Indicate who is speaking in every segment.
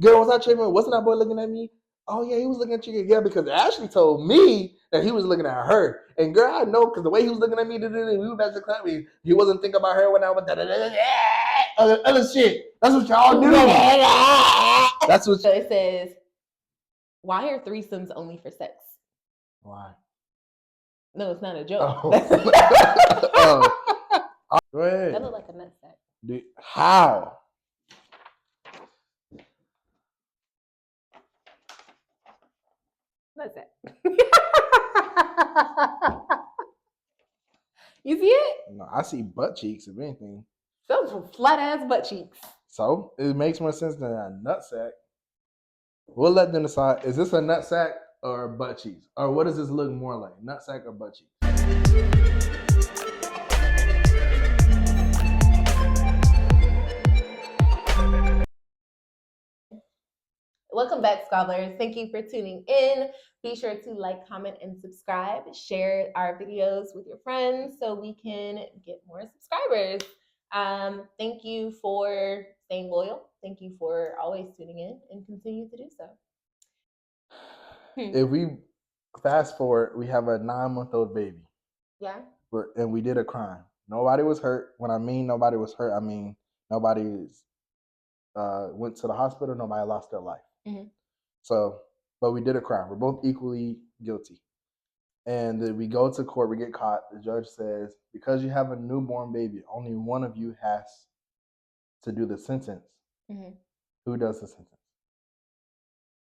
Speaker 1: Girl, was I tripping? Wasn't that boy looking at me? Oh yeah, he was looking at you. Yeah, because Ashley told me that he was looking at her. And girl, I know because the way he was looking at me, we were about to clap me. He wasn't thinking about her when I was other shit. That's what y'all do. That's what.
Speaker 2: So it says, why are threesomes only for sex?
Speaker 1: Why?
Speaker 2: No, it's not a joke.
Speaker 1: Go ahead.
Speaker 2: That looked like a nutsack.
Speaker 1: How?
Speaker 2: Nutsack. You see it?
Speaker 1: No, I see butt cheeks, if anything.
Speaker 2: Those are flat ass butt cheeks.
Speaker 1: So it makes more sense than a nutsack. We'll let them decide. Is this a nutsack or butt cheeks? Or what does this look more like? Nutsack or butt cheeks?
Speaker 2: Welcome back, Squabblers. Thank you for tuning in. Be sure to like, comment, and subscribe. Share our videos with your friends so we can get more subscribers. Thank you for staying loyal. Thank you for always tuning in and continue to do so.
Speaker 1: If we fast forward, we have a 9-month-old baby.
Speaker 2: Yeah.
Speaker 1: And we did a crime. Nobody was hurt. When I mean nobody was hurt, I mean nobody went to the hospital. Nobody lost their life.
Speaker 2: Mm-hmm.
Speaker 1: So, but we did a crime. We're both equally guilty. And then we go to court, we get caught. The judge says, because you have a newborn baby, only one of you has to do the sentence.
Speaker 2: Mm-hmm.
Speaker 1: Who does the sentence?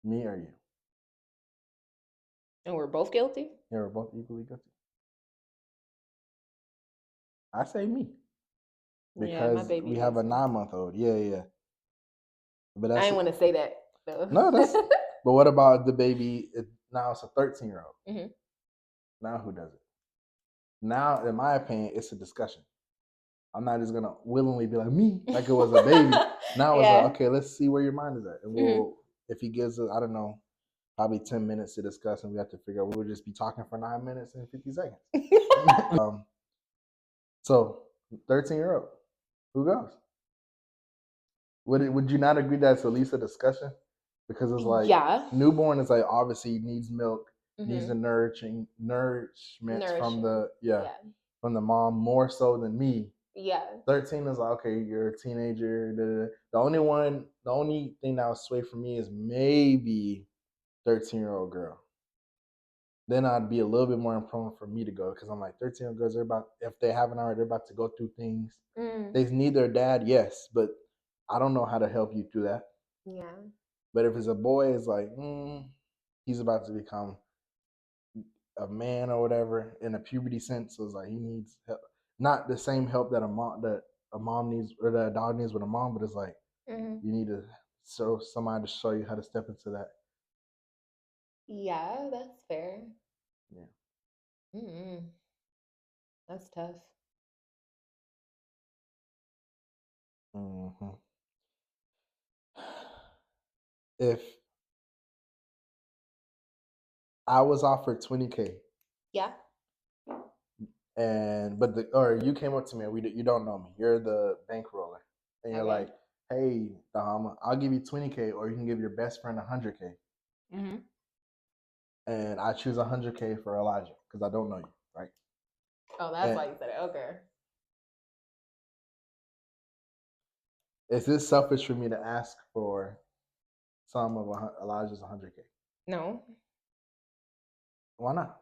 Speaker 1: Me or you?
Speaker 2: And we're both guilty?
Speaker 1: Yeah, we're both equally guilty. I say me. Because we have a 9-month-old. Yeah. But that's
Speaker 2: I didn't want to say that. So.
Speaker 1: No, that's... But what about the baby? Now it's a 13-year-old.
Speaker 2: Mm-hmm.
Speaker 1: Now who does it? Now, in my opinion, it's a discussion. I'm not just gonna willingly be like me, like it was a baby. Now it's like, okay, let's see where your mind is at, and we'll, if he gives us, I don't know, probably 10 minutes to discuss, and we have to figure out. We'll just be talking for 9 minutes and 50 seconds. So 13-year-old, who goes? Would you not agree that's at least a discussion? Because it's like, newborn is like obviously needs milk, needs the nourishment from the from the mom more so than me.
Speaker 2: Yeah.
Speaker 1: 13 is like, okay, you're a teenager. The only thing that would sway for me is maybe 13-year-old girl. Then I'd be a little bit more prone for me to go because I'm like 13-year-old girls. If they haven't already, they're about to go through things. They need their dad, yes, but I don't know how to help you through that.
Speaker 2: Yeah.
Speaker 1: But if it's a boy, it's like he's about to become a man or whatever in a puberty sense. So it's like he needs help. Not the same help that a mom needs or that a dog needs with a mom, but it's like you need to show somebody to show you how to step into that.
Speaker 2: Yeah, that's fair.
Speaker 1: Yeah.
Speaker 2: That's tough.
Speaker 1: If I was offered $20K.
Speaker 2: Yeah.
Speaker 1: Or you came up to me and you don't know me. You're the bankroller. And you're like, hey, Dahama, I'll give you $20K or you can give your best friend $100K.
Speaker 2: Mm-hmm.
Speaker 1: And I choose $100K for Elijah because I don't know you, right?
Speaker 2: Oh, that's why you said it. Okay.
Speaker 1: Is it selfish for me to ask for some of Elijah's $100K?
Speaker 2: No.
Speaker 1: Why not?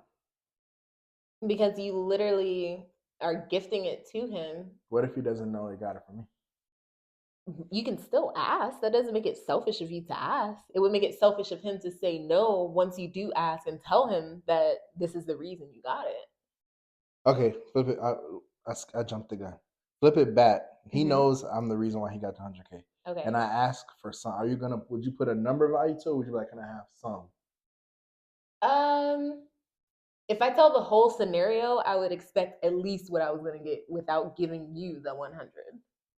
Speaker 2: Because you literally are gifting it to him.
Speaker 1: What if he doesn't know he got it from me?
Speaker 2: You can still ask. That doesn't make it selfish of you to ask. It would make it selfish of him to say no once you do ask and tell him that this is the reason you got it.
Speaker 1: Okay, flip it. I jumped the gun. Flip it back. He knows I'm the reason why he got the $100K.
Speaker 2: Okay.
Speaker 1: And I ask for some. Would you put a number value to it? Or would you be like, can I have some?
Speaker 2: If I tell the whole scenario, I would expect at least what I was going to get without giving you the 100.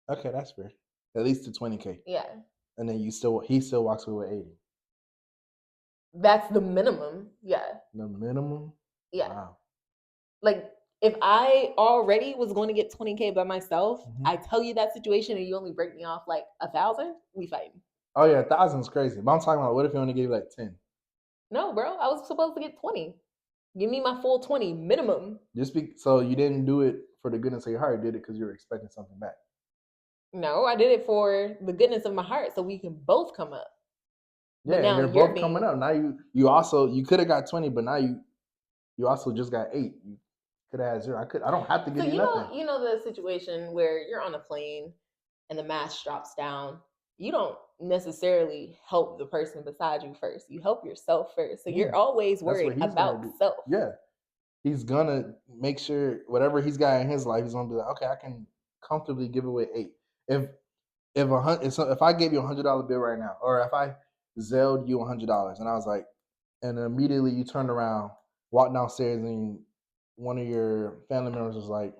Speaker 1: Okay, that's fair. At least to $20K.
Speaker 2: Yeah.
Speaker 1: And then he still walks away with 80.
Speaker 2: That's the minimum. Yeah.
Speaker 1: The minimum?
Speaker 2: Yeah.
Speaker 1: Wow.
Speaker 2: Like if I already was going to get 20K by myself, I tell you that situation and you only break me off like 1,000, we fighting.
Speaker 1: Oh yeah, 1,000's crazy. But I'm talking about what if he only gave you like 10?
Speaker 2: No, bro. I was supposed to get 20. Give me my full 20 minimum.
Speaker 1: So you didn't do it for the goodness of your heart. You did it because you were expecting something back.
Speaker 2: No, I did it for the goodness of my heart, so we can both come up.
Speaker 1: Yeah, and you're both coming up. Now you could have got 20, but now you also just got 8. You could have had 0. I don't have to give you nothing.
Speaker 2: You know the situation where you're on a plane and the mask drops down. You don't necessarily help the person beside you first. You help yourself first. So you're always worried about self.
Speaker 1: Yeah. He's gonna make sure whatever he's got in his life, he's gonna be like, okay, I can comfortably give away 8. If I gave you $100 bill right now, or if I Zelled you $100, and I was like, and immediately you turned around, walked downstairs, and one of your family members was like,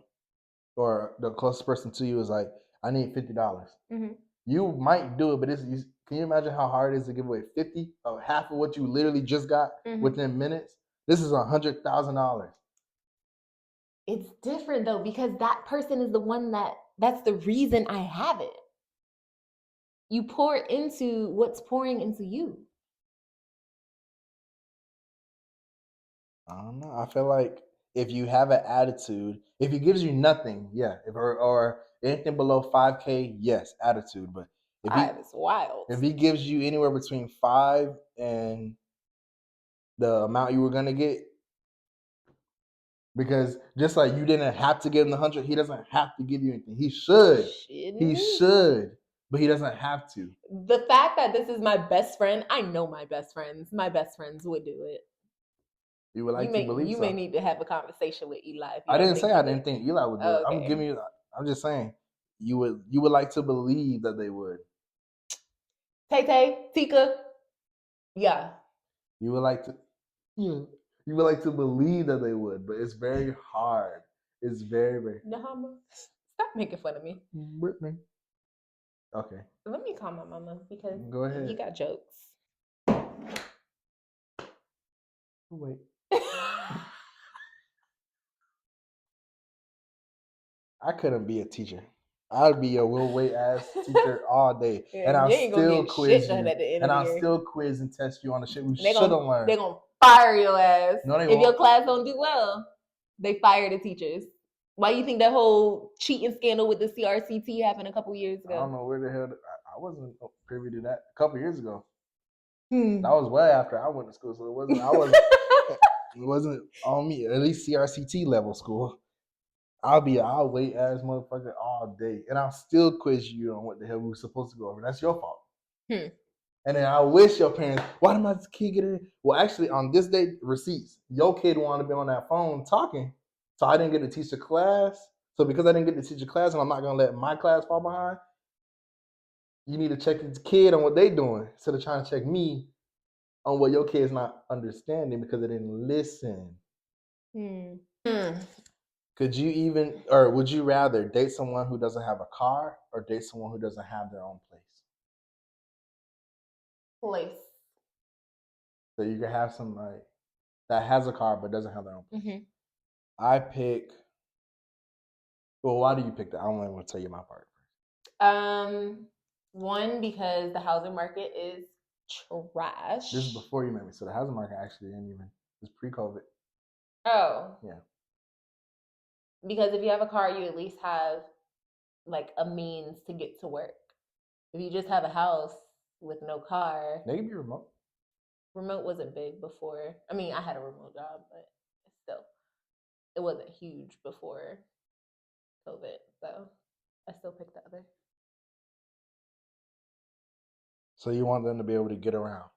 Speaker 1: or the closest person to you was like, I need $50. Mm-hmm. You might do it, but can you imagine how hard it is to give away 50 of half of what you literally just got within minutes? This is $100,000.
Speaker 2: It's different though, because that person is the one that's the reason I have it. You pour into what's pouring into you.
Speaker 1: I don't know. I feel like if you have an attitude, if he gives you nothing, yeah, or anything below $5K, yes, attitude. But
Speaker 2: it's wild.
Speaker 1: If he gives you anywhere between 5 and the amount you were gonna get, because just like you didn't have to give him the 100, he doesn't have to give you anything. He should. He should, but he doesn't have to.
Speaker 2: The fact that this is my best friend, I know my best friends would do it.
Speaker 1: You would like to believe
Speaker 2: you may need to have a conversation with Eli.
Speaker 1: I didn't say I didn't think Eli would do it. I'm just saying you would like to believe that they would.
Speaker 2: Tay, Tika, yeah.
Speaker 1: You would like to, you would like to believe that they would, but it's very hard. It's very, very.
Speaker 2: Nahama, stop making fun of me,
Speaker 1: Brittany. Okay.
Speaker 2: Let me call my mama because
Speaker 1: go ahead.
Speaker 2: You got jokes.
Speaker 1: Wait. I couldn't be a teacher. I'd be a Will Wait ass teacher all day, and I'll still quiz you. And I'll still quiz and test you on the shit we should have learned.
Speaker 2: They're gonna fire your ass if your class don't do well. They fire the teachers. Why do you think that whole cheating scandal with the CRCT happened a couple years ago?
Speaker 1: I don't know where the hell. I wasn't privy to that a couple years ago. That was way after I went to school, so it wasn't. It wasn't on me. At least CRCT level school. I'll wait ass motherfucker all day, and I'll still quiz you on what the hell we were supposed to go over. That's your fault. And then I wish your parents, why did my kid get in? Well, actually, on this day, receipts. Your kid wanted to be on that phone talking, so I didn't get to teach the class. So because I didn't get to teach the class, and I'm not gonna let my class fall behind, you need to check this kid on what they doing instead of trying to check me on what your kid's not understanding because they didn't listen. Could you even, or would you rather date someone who doesn't have a car or date someone who doesn't have their own place?
Speaker 2: Place.
Speaker 1: So you can have somebody that has a car but doesn't have their own place. I pick. Well, why do you pick that? I don't even want to tell you my part
Speaker 2: first. One, because the housing market is trash.
Speaker 1: This is before you met me, so the housing market actually didn't even. It's pre-COVID.
Speaker 2: Oh.
Speaker 1: Yeah.
Speaker 2: Because if you have a car, you at least have like a means to get to work. If you just have a house with no car,
Speaker 1: they can be remote.
Speaker 2: Remote wasn't big before. I mean, I had a remote job, but still, it wasn't huge before COVID. So I still picked the other.
Speaker 1: So you want them to be able to get around,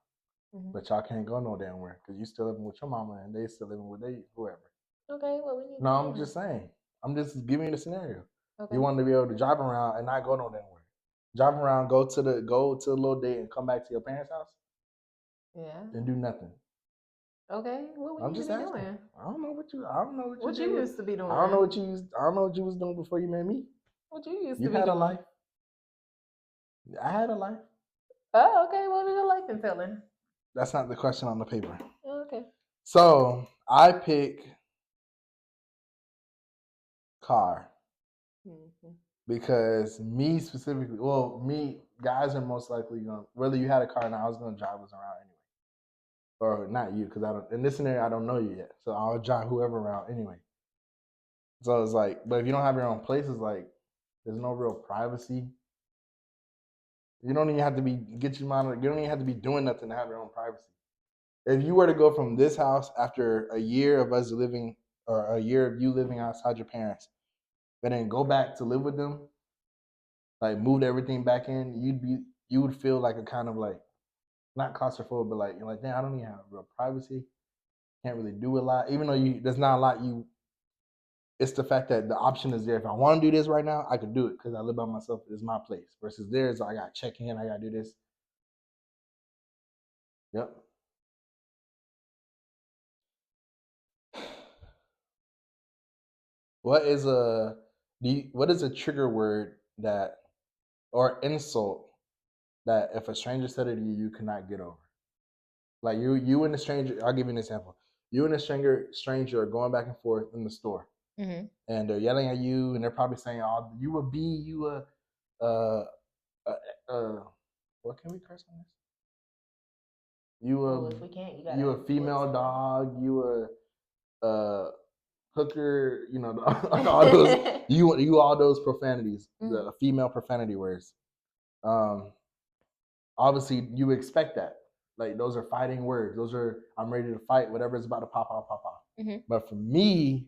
Speaker 1: but y'all can't go no damn where because you still living with your mama and they still living with whoever. Okay, well we need. No, I'm just saying. I'm just giving you the scenario. Okay. You want to be able to drive around and not go no damn where. Drive around, go to the little date and come back to your parents' house. Yeah. And do nothing. Okay, what would you be doing? I don't know what you used to be doing. I don't know what you was doing before you met me. What you used to be doing? You had a life. I had a life. Oh, okay. What was your life entailing? That's not the question on the paper. Oh, okay. So I pick car because me specifically. Well, me guys are most likely going, whether you had a car or not, I was going to drive us around anyway. Or not you, because I don't, in this scenario, I don't know you yet. So I'll drive whoever around anyway. So it's like, but if you don't have your own place, it's like, there's no real privacy. You don't even have to be, you don't even have to be doing nothing to have your own privacy. If you were to go from this house after a year of us living, or a year of you living outside your parents, and then go back to live with them, like moved everything back in, you would feel like a kind of like, not claustrophobic, but like, you're like, damn, I don't even have real privacy. Can't really do a lot, even though there's not a lot it's the fact that the option is there. If I want to do this right now, I can do it because I live by myself. It's my place. Versus theirs, I got to check in. I got to do this. Yep. What is a trigger word that, or insult that if a stranger said it to you, you cannot get over? Like you and a stranger. I'll give you an example. You and a stranger are going back and forth in the store, and they're yelling at you, and they're probably saying, "Oh, you a B, you a what can we curse on this?
Speaker 2: If we can't,
Speaker 1: you a female dog, you a hooker, you know, all those you all those profanities, the female profanity words. Obviously you expect that. Like those are fighting words. Those are I'm ready to fight, whatever's about to pop off. But for me,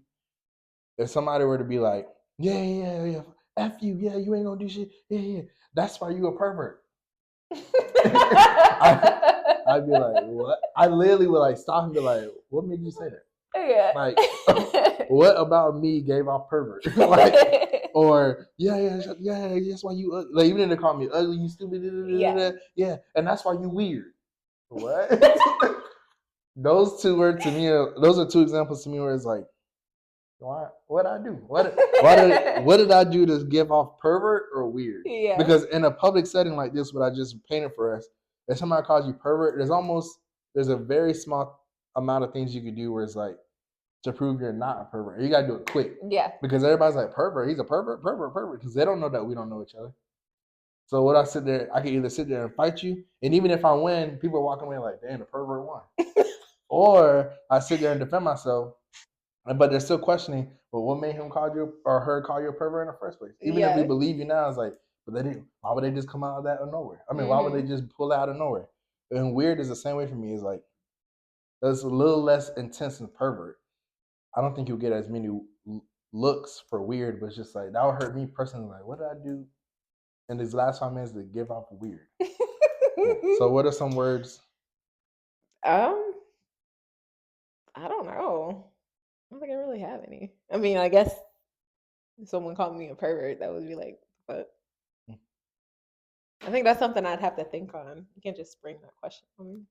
Speaker 1: if somebody were to be like, yeah, F you, yeah, you ain't gonna do shit, yeah, that's why you a pervert. I'd be like, what? I literally would like stop and be like, what made you say that?
Speaker 2: Yeah.
Speaker 1: Like, what about me gave off pervert? Like, or yeah, that's why you ugly. Like, even if they call me ugly, you stupid, yeah, and that's why you weird. What? Those two words to me, those are two examples to me where it's like, what I do? What did I do to give off pervert or weird?
Speaker 2: Yeah.
Speaker 1: Because in a public setting like this, what I just painted for us, if somebody calls you pervert, there's a very small amount of things you could do where it's like to prove you're not a pervert. You gotta do it quick.
Speaker 2: Yeah.
Speaker 1: Because everybody's like, pervert, he's a pervert, because they don't know that we don't know each other. So what I can either sit there and fight you, and even if I win, people are walking away like, damn, the pervert won. Or I sit there and defend myself. But they're still questioning, well, what made him call you or her call you a pervert in the first place? Even if we believe you now, it's like, but they didn't. Why would they just come out of that of nowhere? I mean, why would they just pull out of nowhere? And weird is the same way for me. It's like, that's a little less intense than pervert. I don't think you'll get as many looks for weird, but it's just like, that would hurt me personally. Like, what did I do in these last 5 minutes to give off weird? So what are some words?
Speaker 2: I don't know. I don't think I really have any. I mean, I guess if someone called me a pervert, that would be like, but I think that's something I'd have to think on. You can't just spring that question on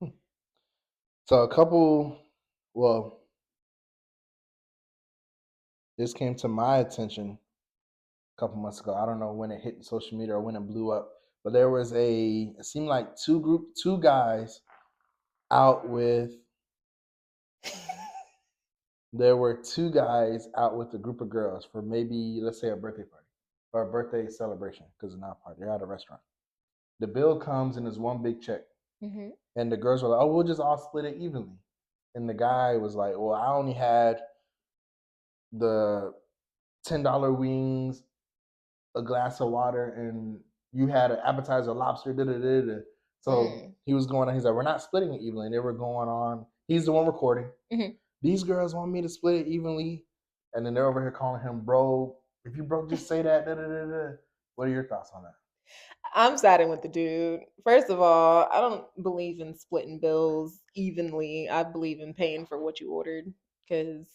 Speaker 2: me.
Speaker 1: So this came to my attention a couple months ago. I don't know when it hit social media or when it blew up, but there was it seemed like two guys out with there were two guys out with a group of girls for maybe, let's say, a birthday party or a birthday celebration, because it's not a party. They're at a restaurant. The bill comes and it's one big check. And the girls were like, oh, we'll just all split it evenly. And the guy was like, well, I only had the $10 wings, a glass of water, and you had an appetizer, lobster, So he was going on, he's like, we're not splitting it evenly. And they were going on, he's the one recording. These girls want me to split it evenly. And then they're over here calling him bro. If you broke, just say that. What are your thoughts on that?
Speaker 2: I'm siding with the dude. First of all, I don't believe in splitting bills evenly. I believe in paying for what you ordered. Because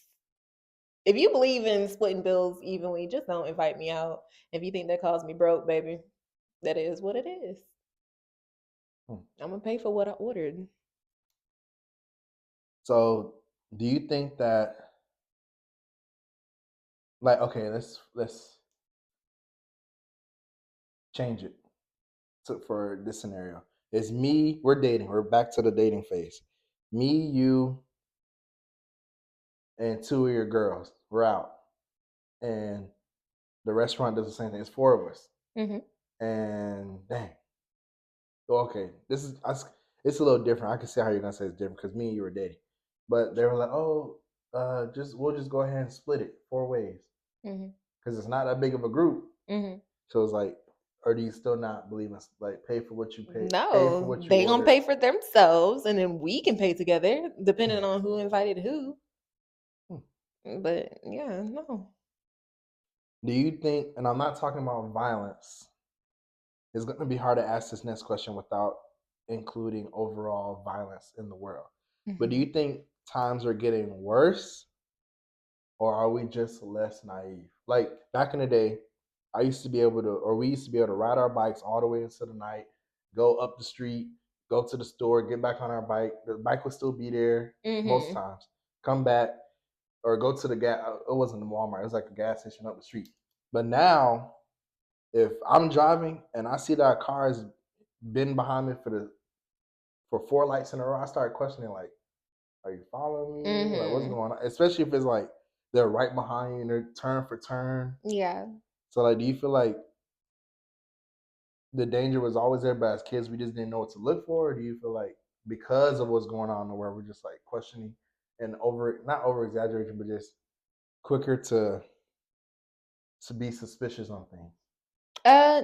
Speaker 2: if you believe in splitting bills evenly, just don't invite me out. If you think that calls me broke, baby, that is what it is. I'm going to pay for what I ordered.
Speaker 1: So do you think that, like, okay, let's change it for this scenario. It's me, we're dating, we're back to the dating phase. Me, you, and two of your girls, we're out. And the restaurant does the same thing. It's four of us. And dang, okay, it's a little different. I can see how you're gonna say it's different because me and you were dating, but they were like, oh, we'll just go ahead and split it 4 ways because it's not that big of a group. So it's like, or do you still not believe in like pay for what you pay? Pay for
Speaker 2: No,
Speaker 1: what you
Speaker 2: they gonna
Speaker 1: order.
Speaker 2: pay for themselves, and then we can pay together, depending on who invited who. But yeah, no.
Speaker 1: Do you think? And I'm not talking about violence. It's going to be hard to ask this next question without including overall violence in the world. But do you think times are getting worse, or are we just less naive? Like back in the day, I used to be able to, or we used to be able to ride our bikes all the way into the night, go up the street, go to the store, get back on our bike. The bike would still be there most times. Come back or go to the gas. It wasn't the Walmart. It was like a gas station up the street. But now, if I'm driving and I see that a car has been behind me for 4 lights in a row, I start questioning like, are you following me? Like, what's going on? Especially if it's like they're right behind you and they're turn for turn.
Speaker 2: Yeah.
Speaker 1: So like, do you feel like the danger was always there, but as kids we just didn't know what to look for? Or do you feel like because of what's going on in the world, we're just like questioning and not over exaggerating, but just quicker to be suspicious on things?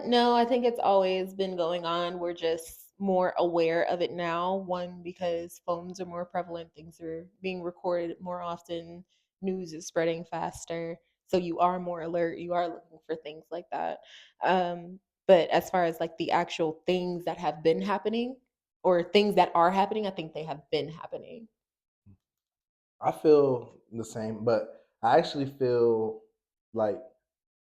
Speaker 2: No, I think it's always been going on. We're just more aware of it now. One, because phones are more prevalent, things are being recorded more often, news is spreading faster. So you are more alert, you are looking for things like that. But as far as like the actual things that have been happening or things that are happening, I think they have been happening.
Speaker 1: I feel the same, but I actually feel like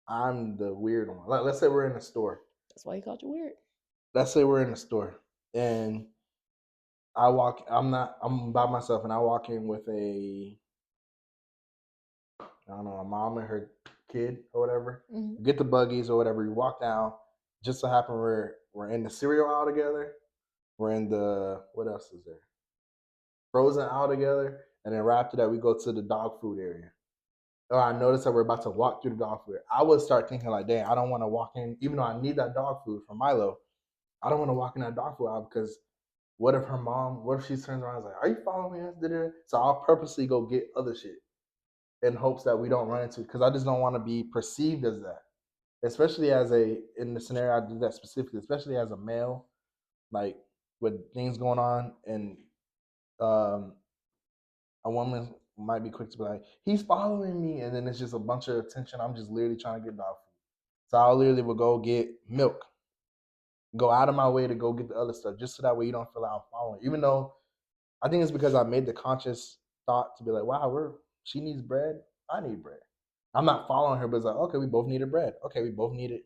Speaker 1: I'm the weird one. Like, let's say we're in a store.
Speaker 2: That's why he called you weird.
Speaker 1: Let's say we're in a store and I'm by myself and I walk in with I don't know, a mom and her kid or whatever. Get the buggies or whatever. You walk down. Just so happen we're in the cereal aisle together. We're in the, what else is there? Frozen aisle together. And then right after that, we go to the dog food area. Or I notice that we're about to walk through the dog food. I would start thinking like, dang, I don't want to walk in, even though I need that dog food for Milo. I don't want to walk in that dog food aisle because what if she turns around and is like, are you following us? So I'll purposely go get other shit in hopes that we don't run into, because I just don't want to be perceived as that. Especially in the scenario I did that specifically, especially as a male, like with things going on, and a woman might be quick to be like, he's following me, and then it's just a bunch of attention. I'm just literally trying to get dog food. So I literally would go get milk, go out of my way to go get the other stuff, just so that way you don't feel like I'm following. Even though I think it's because I made the conscious thought to be like, wow, she needs bread, I need bread. I'm not following her, but it's like, okay, we both needed bread. Okay, we both needed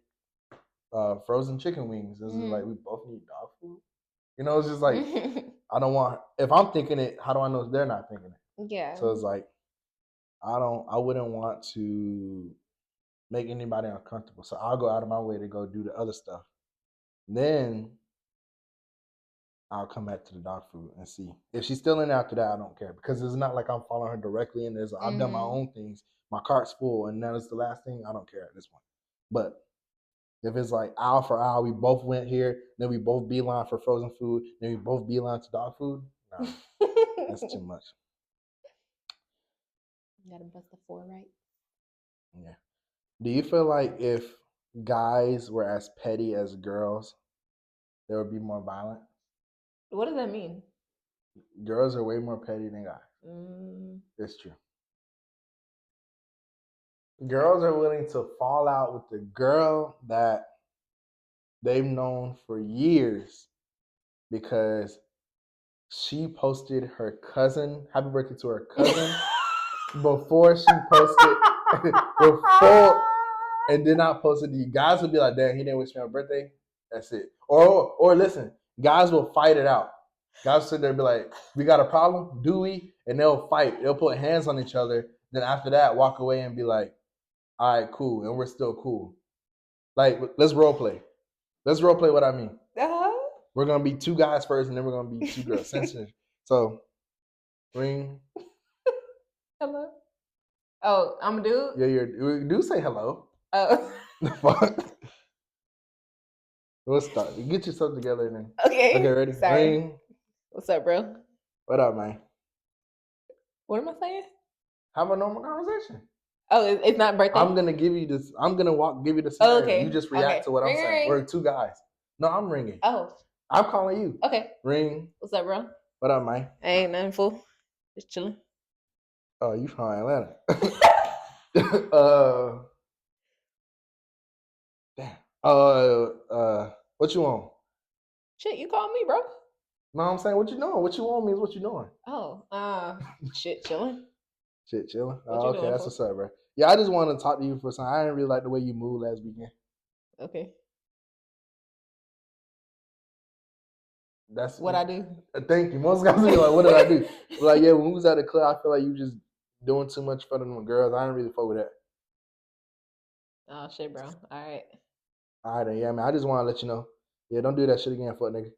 Speaker 1: frozen chicken wings. This is like, we both need dog food. You know, it's just like, I don't want, if I'm thinking it, how do I know they're not thinking it?
Speaker 2: Yeah.
Speaker 1: So it's like, I wouldn't want to make anybody uncomfortable. So I'll go out of my way to go do the other stuff. Then I'll come back to the dog food and see. If she's still in after that, I don't care, because it's not like I'm following her directly and I've done my own things. My cart's full and that is the last thing. I don't care at this point. But if it's like aisle for aisle, we both went here, then we both beeline for frozen food, then we both beeline to dog food, nah, that's too much.
Speaker 2: You gotta bust the 4 right.
Speaker 1: Yeah. Do you feel like if guys were as petty as girls, there would be more violent?
Speaker 2: What does that mean?
Speaker 1: Girls are way more petty than guys. It's true. Girls are willing to fall out with the girl that they've known for years because she posted her cousin, happy birthday to her cousin, before she posted, and did not post it to you. Guys would be like, damn, he didn't wish me happy birthday. That's it. Or listen, guys will fight it out. Guys sit there and be like, we got a problem? Do we? And they'll fight. They'll put hands on each other. Then after that, walk away and be like, all right, cool. And we're still cool. Like, let's role play. Let's role play what I mean. We're going to be 2 guys first, and then we're going to be 2 girls. Sensitive. So, ring.
Speaker 2: Hello? Oh, I'm a dude?
Speaker 1: Yeah, you do say hello.
Speaker 2: Oh.
Speaker 1: The fuck? Let's start. Get yourself together then.
Speaker 2: Okay.
Speaker 1: Okay, ready?
Speaker 2: Sorry.
Speaker 1: Ring.
Speaker 2: What's up, bro?
Speaker 1: What up, man?
Speaker 2: What am I saying?
Speaker 1: Have a normal conversation.
Speaker 2: Oh, it's not birthday?
Speaker 1: I'm gonna give you this. I'm gonna give you the scenario.
Speaker 2: Oh, okay.
Speaker 1: You just react to what I'm saying. We're two guys. No, I'm ringing.
Speaker 2: Oh.
Speaker 1: I'm calling you.
Speaker 2: Okay.
Speaker 1: Ring.
Speaker 2: What's up, bro?
Speaker 1: What up, man?
Speaker 2: Ain't nothing, fool. Just chilling.
Speaker 1: Oh, you from Atlanta. Damn. What you want?
Speaker 2: Shit, you called me, bro.
Speaker 1: No, I'm saying what you doing. What you want means what you doing.
Speaker 2: Oh, shit, chilling.
Speaker 1: Shit, chilling.
Speaker 2: What you
Speaker 1: Okay,
Speaker 2: doing
Speaker 1: that's
Speaker 2: for?
Speaker 1: what's up, bro. Yeah, I just wanted to talk to you for something. I didn't really like the way you moved last weekend.
Speaker 2: Okay.
Speaker 1: That's
Speaker 2: what I do.
Speaker 1: Thank you. Most guys be like, "What did I do?" Like, yeah, when we was at the club, I feel like you just doing too much for them girls. I didn't really fuck with that.
Speaker 2: Oh shit, bro. All right.
Speaker 1: All right, then, yeah, man. I just want to let you know. Yeah, don't do that shit again, fuck nigga.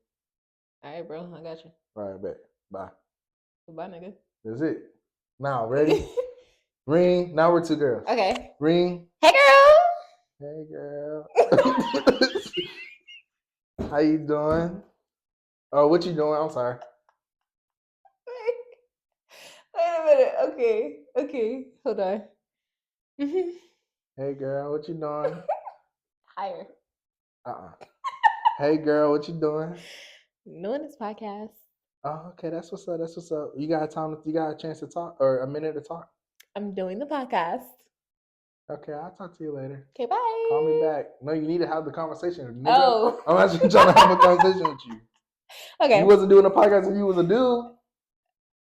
Speaker 2: All right, bro. I got you.
Speaker 1: All right, bet. Bye.
Speaker 2: Goodbye, nigga.
Speaker 1: That's it. Now, ready? Ring. Now we're two girls.
Speaker 2: Okay.
Speaker 1: Ring.
Speaker 2: Hey, girl.
Speaker 1: Hey, girl. How you doing? Oh, what you doing? I'm sorry.
Speaker 2: Wait a minute. Okay. Hold on.
Speaker 1: Hey, girl. What you doing?
Speaker 2: Higher.
Speaker 1: Hey, girl. What you doing?
Speaker 2: Doing this podcast.
Speaker 1: Oh, okay. That's what's up. That's what's up. You got you got a chance to talk or a minute to talk?
Speaker 2: I'm doing the podcast.
Speaker 1: Okay, I'll talk to you later.
Speaker 2: Okay, bye.
Speaker 1: Call me back. No, you need to have the conversation. Nigga,
Speaker 2: Oh.
Speaker 1: I'm actually trying to have a conversation with you.
Speaker 2: Okay.
Speaker 1: You wasn't doing a podcast if you was a dude.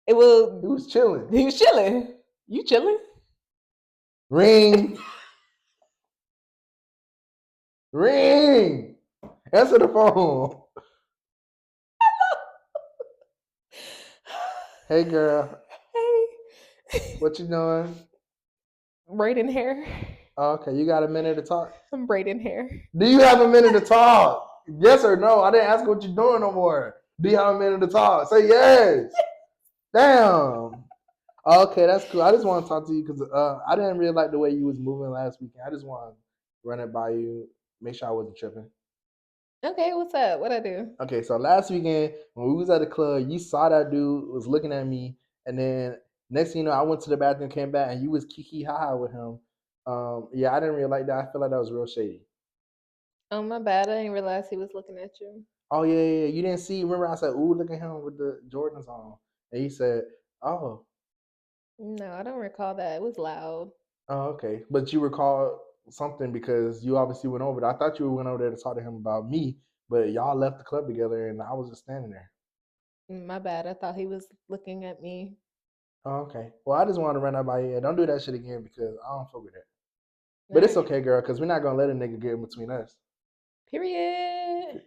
Speaker 2: He
Speaker 1: was chilling.
Speaker 2: He was chilling. You chilling?
Speaker 1: Ring. Ring. Answer the phone. Hey, girl.
Speaker 2: Hey.
Speaker 1: What you doing?
Speaker 2: Braiding hair.
Speaker 1: Okay, you got a minute to talk?
Speaker 2: I'm braiding hair.
Speaker 1: Do you have a minute to talk? Yes or no? I didn't ask what you're doing no more. Do you have a minute to talk? Say yes. Damn. Okay, that's cool. I just want to talk to you because I didn't really like the way you was moving last weekend. I just want to run it by you, make sure I wasn't tripping.
Speaker 2: Okay, what's up? What I do?
Speaker 1: Okay, so last weekend when we was at the club, you saw that dude was looking at me, and then next thing you know, I went to the bathroom, came back, and you was kiki haha with him. Yeah, I didn't really like that. I feel like that was real shady.
Speaker 2: Oh, my bad. I didn't realize he was looking at you.
Speaker 1: Oh yeah. You didn't see? Remember I said, "Ooh, look at him with the Jordans on," and he said, "Oh."
Speaker 2: No, I don't recall that. It was loud.
Speaker 1: Oh, okay. But you recall something because you obviously went over there. I thought you went over there to talk to him about me, but y'all left the club together and I was just standing there.
Speaker 2: My bad. I thought he was looking at me.
Speaker 1: Oh, okay. Well, I just wanted to run that by you. Don't do that shit again because I don't fuck with that. But it's okay, girl, because we're not going to let a nigga get in between us.
Speaker 2: Period.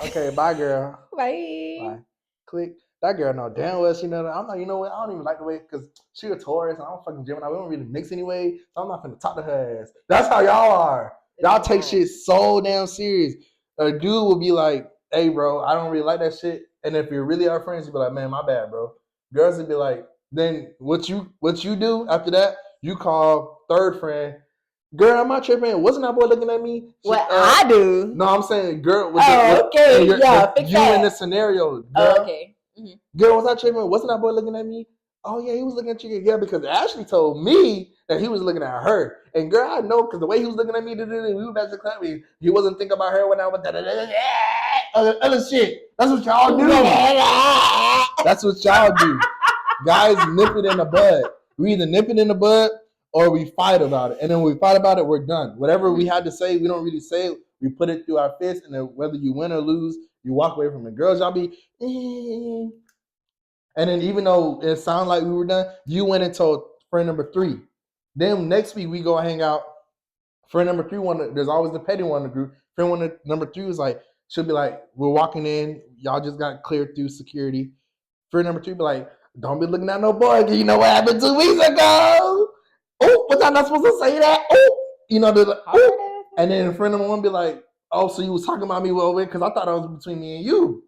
Speaker 1: Okay, bye, girl.
Speaker 2: Bye.
Speaker 1: Click. That girl know damn well she know that. I'm like, you know what? I don't even like the way, because she a Taurus and I don't fucking Gemini. We don't really mix anyway, so I'm not finna talk to her ass. That's how y'all are. Y'all take shit so damn serious. A dude will be like, hey, bro, I don't really like that shit. And if you're really our friends, you'll be like, man, my bad, bro. Girls would be like, then what you do after that, you call third friend, girl, am I tripping? Wasn't that boy looking at me?
Speaker 2: What I do?
Speaker 1: No, I'm saying, girl.
Speaker 2: Okay. Yeah, fix
Speaker 1: you
Speaker 2: that.
Speaker 1: in the scenario, girl.
Speaker 2: Oh, okay.
Speaker 1: Mm-hmm. Girl, was I tripping? Wasn't that boy looking at me? Oh, yeah, he was looking at you. Yeah, because Ashley told me that he was looking at her. And girl, I know because the way he was looking at me, we were at the club. He wasn't thinking about her when I was other shit. That's what y'all do. That's what y'all do. Guys nip it in the bud. We either nip it in the bud or we fight about it. And then when we fight about it, we're done. Whatever we had to say, we don't really say it. We put it through our fist, and then whether you win or lose, you walk away from it. Girls, y'all be... And then even though it sounded like we were done, you went and told friend number 3. Then next week, we go hang out. Friend number 3, there's always the petty one in the group. Friend number 3 was like, she'll be like, we're walking in. Y'all just got cleared through security. Friend number 3 be like, don't be looking at no boy, because you know what happened 2 weeks ago. Oh, was I not supposed to say that? Oh, you know, oh. And then friend number 1 be like, oh, so you was talking about me well, because I thought it was between me and you.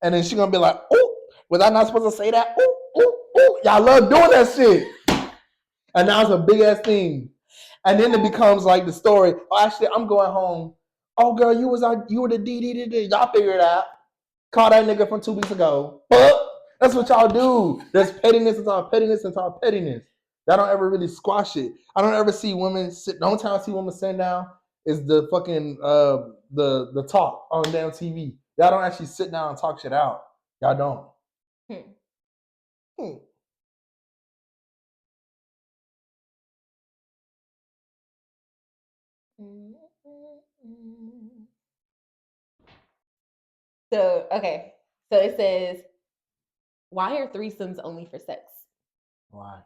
Speaker 1: And then she gonna be like, oh, was I not supposed to say that? Oh. Y'all love doing that shit. And now it's a big ass thing. And then it becomes like the story, oh, actually, I'm going home Oh, girl, you were the DD. Y'all figure it out. Call that nigga from 2 weeks ago. Fuck. That's what y'all do. There's pettiness and all pettiness and all pettiness. Y'all don't ever really squash it. I don't ever see women sit. The only time I see women sit down is the fucking the talk on damn TV. Y'all don't actually sit down and talk shit out. Y'all don't.
Speaker 2: So, okay. So it says, why are threesomes only for sex?
Speaker 1: Why?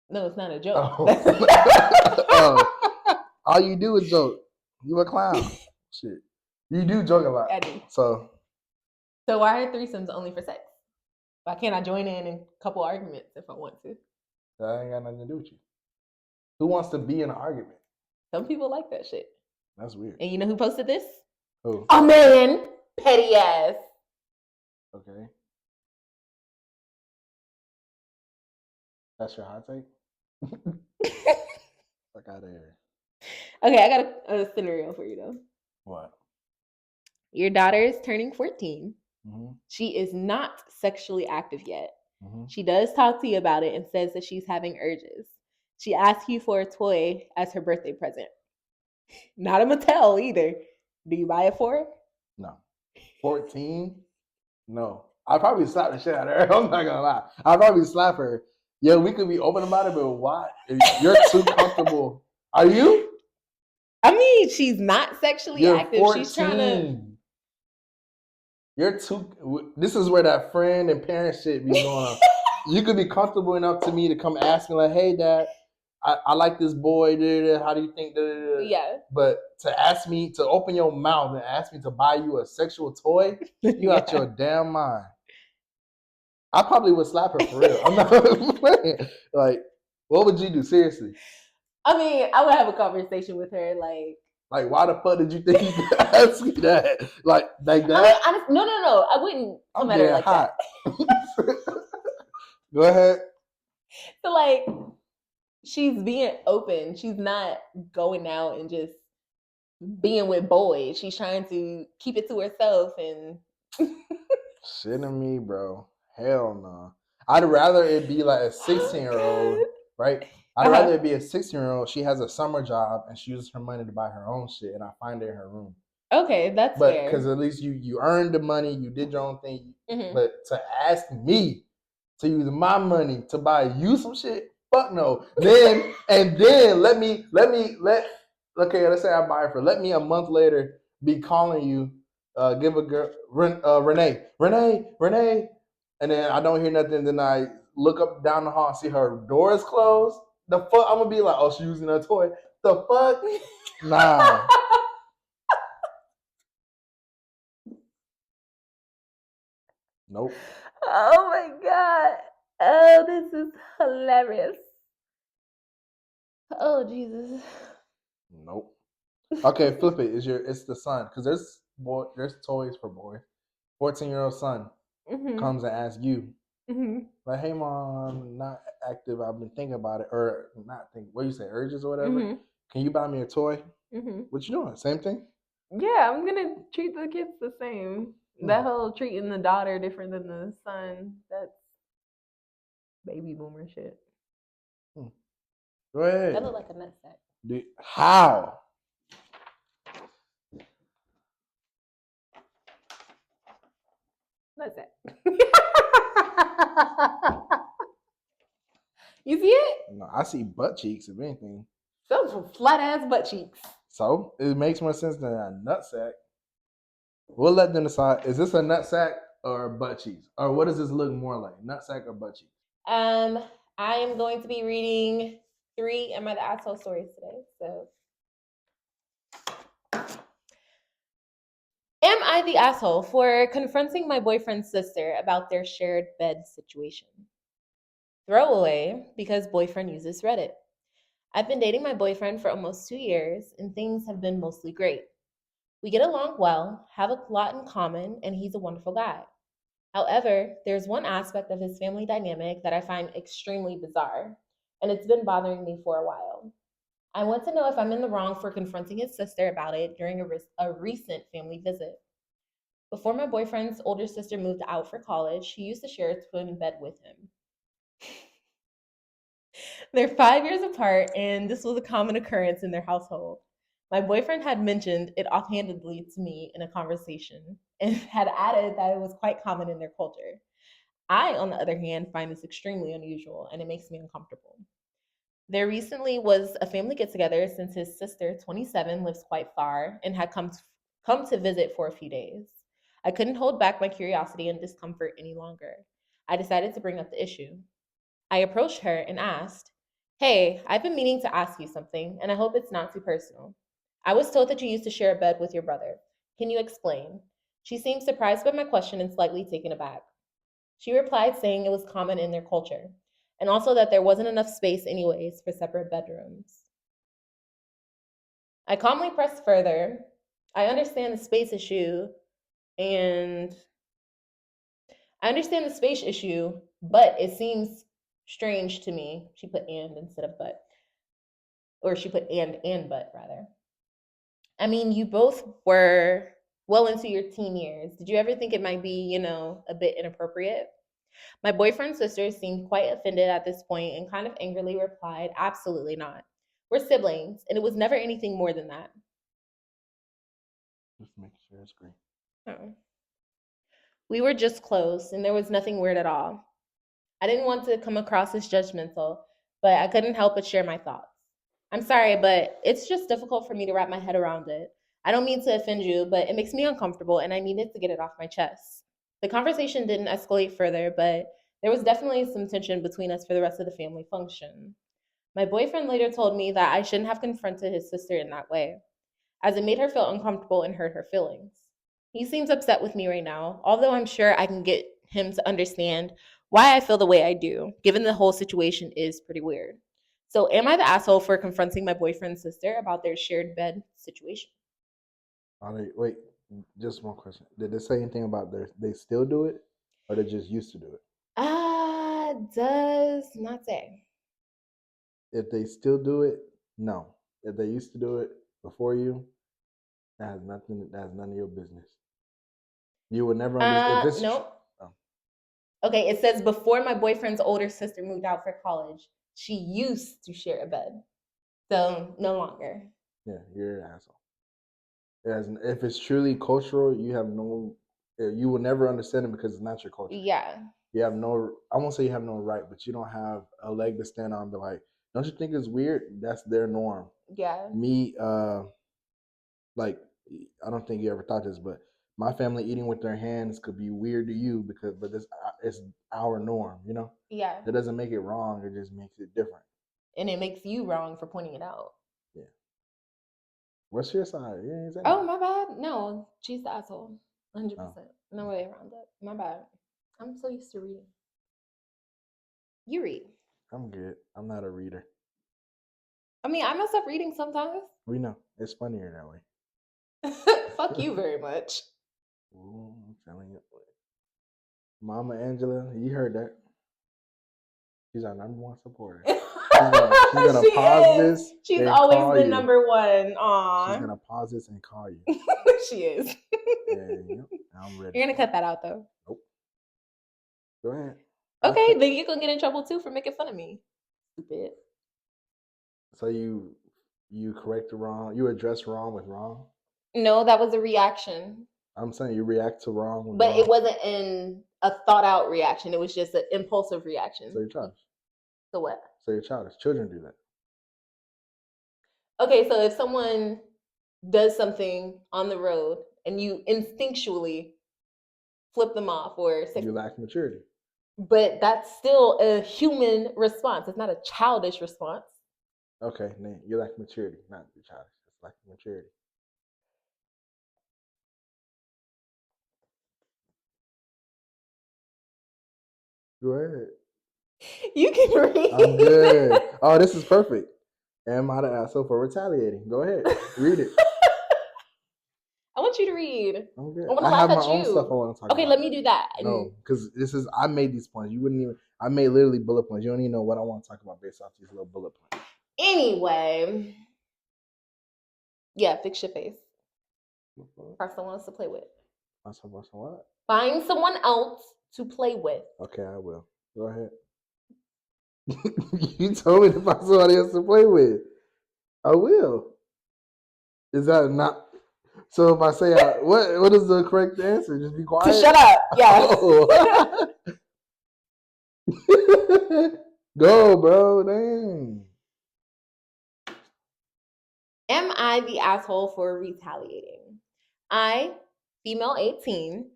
Speaker 2: No, it's not a joke.
Speaker 1: All you do is joke. You a clown. Shit. You do joke a lot.
Speaker 2: I do.
Speaker 1: So
Speaker 2: why are threesomes only for sex? Why can't I join in a couple arguments if I want to?
Speaker 1: That ain't got nothing to do with you. Who wants to be in an argument?
Speaker 2: Some people like that shit.
Speaker 1: That's weird.
Speaker 2: And you know who posted this?
Speaker 1: Who?
Speaker 2: A man. Petty ass.
Speaker 1: Okay. That's your hot take? Fuck out of here.
Speaker 2: Okay, I got a scenario for you though.
Speaker 1: What?
Speaker 2: Your daughter is turning 14.
Speaker 1: Mm-hmm.
Speaker 2: She is not sexually active yet.
Speaker 1: Mm-hmm.
Speaker 2: She does talk to you about it and says that she's having urges. She asks you for a toy as her birthday present. Not a Mattel either. Do you buy it for her?
Speaker 1: No. 14? No. I'd probably slap the shit out of her. I'm not gonna lie. I'd probably slap her. Yeah, we could be open about it, but why? You're too comfortable. Are you?
Speaker 2: I mean, she's not sexually active.
Speaker 1: 14.
Speaker 2: She's trying to.
Speaker 1: You're too. This is where that friend and parent shit be going on. You could be comfortable enough to me to come ask me like, "Hey, Dad, I like this boy. How do you think?"
Speaker 2: Yeah.
Speaker 1: But to ask me to open your mouth and ask me to buy you a sexual toy, you out your damn mind. I probably would slap her for real. I'm not playing. Like, what would you do? Seriously.
Speaker 2: I mean, I would have a conversation with her, like,
Speaker 1: why the fuck did you think you could ask me that? Like that?
Speaker 2: I mean, no. I wouldn't come at her like
Speaker 1: hot. That. Go ahead.
Speaker 2: So, like, she's being open. She's not going out and just being with boys. She's trying to keep it to herself and.
Speaker 1: Shitting me, bro. Hell no. I'd rather it be like a 16-year-old, right? I'd rather it be a 16-year-old. She has a summer job and she uses her money to buy her own shit, and I find it in her room.
Speaker 2: Okay, that's fair.
Speaker 1: Because at least you earned the money, you did your own thing.
Speaker 2: Mm-hmm.
Speaker 1: But to ask me to use my money to buy you some shit, fuck no. Then let okay, let's say I buy it for. Let me a month later be calling you, give a girl Renee, and then I don't hear nothing. Then I look up down the hall and see her door is closed. The fuck, I'm gonna be like, oh, she's using her toy. The fuck, nah. Nope.
Speaker 2: Oh my god. Oh, this is hilarious. Oh Jesus.
Speaker 1: Nope. Okay, flip it. It's the son, because there's toys for boys. 14-year-old son comes and asks you, like, hey mom, not active. I've been thinking about it, or not think. What do you say, urges or whatever? Can you buy me a toy? What you doing? Same thing?
Speaker 2: Yeah, I'm gonna treat the kids the same. That whole treating the daughter different than the son, that's baby boomer shit.
Speaker 1: Go ahead.
Speaker 2: That look like a nutsack.
Speaker 1: How?
Speaker 2: Nutsack. You see it?
Speaker 1: No, I see butt cheeks, if anything.
Speaker 2: Those are flat ass butt cheeks.
Speaker 1: So it makes more sense than a nutsack. We'll let them decide. Is this a nutsack or butt cheeks? Or what does this look more like? Nutsack or butt cheeks?
Speaker 2: I am going to be reading 3 Am I the Asshole stories today. So, am I the asshole for confronting my boyfriend's sister about their shared bed situation? Throwaway because boyfriend uses Reddit. I've been dating my boyfriend for almost 2 years and things have been mostly great. We get along well, have a lot in common, and he's a wonderful guy. However, there's one aspect of his family dynamic that I find extremely bizarre, and it's been bothering me for a while. I want to know if I'm in the wrong for confronting his sister about it during a recent family visit. Before my boyfriend's older sister moved out for college, she used to share a twin bed with him. They're 5 years apart, and this was a common occurrence in their household. My boyfriend had mentioned it offhandedly to me in a conversation and had added that it was quite common in their culture. I, on the other hand, find this extremely unusual, and it makes me uncomfortable. There recently was a family get-together since his sister, 27, lives quite far and had come to visit for a few days. I couldn't hold back my curiosity and discomfort any longer. I decided to bring up the issue. I approached her and asked, "Hey, I've been meaning to ask you something, and I hope it's not too personal. I was told that you used to share a bed with your brother. Can you explain?" She seemed surprised by my question and slightly taken aback. She replied saying it was common in their culture, and also that there wasn't enough space anyways for separate bedrooms. I calmly pressed further. I understand the space issue, but it seems strange to me. She put and instead of but. Or she put and but rather. I mean, you both were well into your teen years. Did you ever think it might be, a bit inappropriate? My boyfriend's sister seemed quite offended at this point and kind of angrily replied, "Absolutely not. We're siblings, and it was never anything more than that."
Speaker 1: Just make sure it's green.
Speaker 2: Oh. We were just close, and there was nothing weird at all. I didn't want to come across as judgmental, but I couldn't help but share my thoughts. "I'm sorry, but it's just difficult for me to wrap my head around it. I don't mean to offend you, but it makes me uncomfortable, and I needed to get it off my chest." The conversation didn't escalate further, but there was definitely some tension between us for the rest of the family function. My boyfriend later told me that I shouldn't have confronted his sister in that way, as it made her feel uncomfortable and hurt her feelings. He seems upset with me right now, although I'm sure I can get him to understand why I feel the way I do, given the whole situation is pretty weird. So, am I the asshole for confronting my boyfriend's sister about their shared bed situation?
Speaker 1: Wait, just one question. Did they say anything about they still do it, or they just used to do it?
Speaker 2: Does not say.
Speaker 1: If they still do it, no. If they used to do it before you, that has none of your business. You would never understand. If
Speaker 2: Nope. Okay, it says before my boyfriend's older sister moved out for college, she used to share a bed. So no longer.
Speaker 1: Yeah, you're an asshole. If it's truly cultural, you will never understand it because it's not your culture.
Speaker 2: Yeah.
Speaker 1: You have I won't say you have no right, but you don't have a leg to stand on and be like, don't you think it's weird? That's their norm.
Speaker 2: Yeah.
Speaker 1: Me, like, I don't think you ever thought this, but my family eating with their hands could be weird to you but it's our norm,
Speaker 2: Yeah.
Speaker 1: That doesn't make it wrong. It just makes it different.
Speaker 2: And it makes you wrong for pointing it out.
Speaker 1: Yeah. What's your side?
Speaker 2: Oh, my bad. No, she's the asshole. 100%. No way around it. My bad. I'm so used to reading. You read.
Speaker 1: I'm good. I'm not a reader.
Speaker 2: I mean, I mess up reading sometimes.
Speaker 1: We know. It's funnier that way.
Speaker 2: Fuck you very much.
Speaker 1: Ooh, I'm telling you. Mama Angela, you heard that. She's our number one supporter. She's gonna pause this.
Speaker 2: She's always been number one. Aww.
Speaker 1: She's gonna pause this and call you.
Speaker 2: She is.
Speaker 1: Yeah, I'm ready.
Speaker 2: You're gonna cut that out though.
Speaker 1: Nope. Go ahead.
Speaker 2: Okay, then you're gonna get in trouble too for making fun of me. Stupid.
Speaker 1: So you correct the wrong. You address wrong with wrong.
Speaker 2: No, that was a reaction.
Speaker 1: I'm saying you react to wrong with
Speaker 2: but
Speaker 1: wrong.
Speaker 2: It wasn't in a thought out reaction. It was just an impulsive reaction.
Speaker 1: So you're childish.
Speaker 2: So what?
Speaker 1: So you're childish. Children do that.
Speaker 2: Okay, so if someone does something on the road and you instinctually flip them off or say,
Speaker 1: you lack maturity.
Speaker 2: But that's still a human response. It's not a childish response.
Speaker 1: Okay, you lack maturity, not be childish. It's lack maturity. Go ahead.
Speaker 2: You can read.
Speaker 1: I'm good. Oh, this is perfect. Am I the asshole for retaliating? Go ahead. Read it.
Speaker 2: I want you to read.
Speaker 1: I'm good.
Speaker 2: I
Speaker 1: have my own stuff I want to talk about.
Speaker 2: Okay, let me do that.
Speaker 1: No, because I made these points. You wouldn't even, I made literally bullet points. You don't even know what I want to talk about based off these little bullet points.
Speaker 2: Anyway, yeah, fix your face. Find someone else to play with.
Speaker 1: What?
Speaker 2: Find someone else to play with.
Speaker 1: Okay, I will. Go ahead. You told me to find somebody else to play with. I will. Is that not? So if I say what is the correct answer? Just be quiet.
Speaker 2: To shut up. Yes.
Speaker 1: Oh. Go, bro. Dang.
Speaker 2: Am I the asshole for retaliating? I, female 18,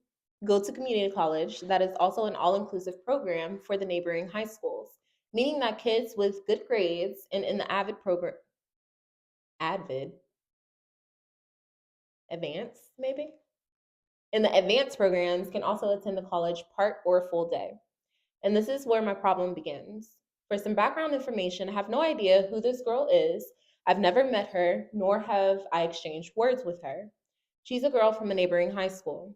Speaker 2: go to community college that is also an all-inclusive program for the neighboring high schools, meaning that kids with good grades and in the advanced maybe? In the advanced programs can also attend the college part or full day. And this is where my problem begins. For some background information, I have no idea who this girl is. I've never met her, nor have I exchanged words with her. She's a girl from a neighboring high school.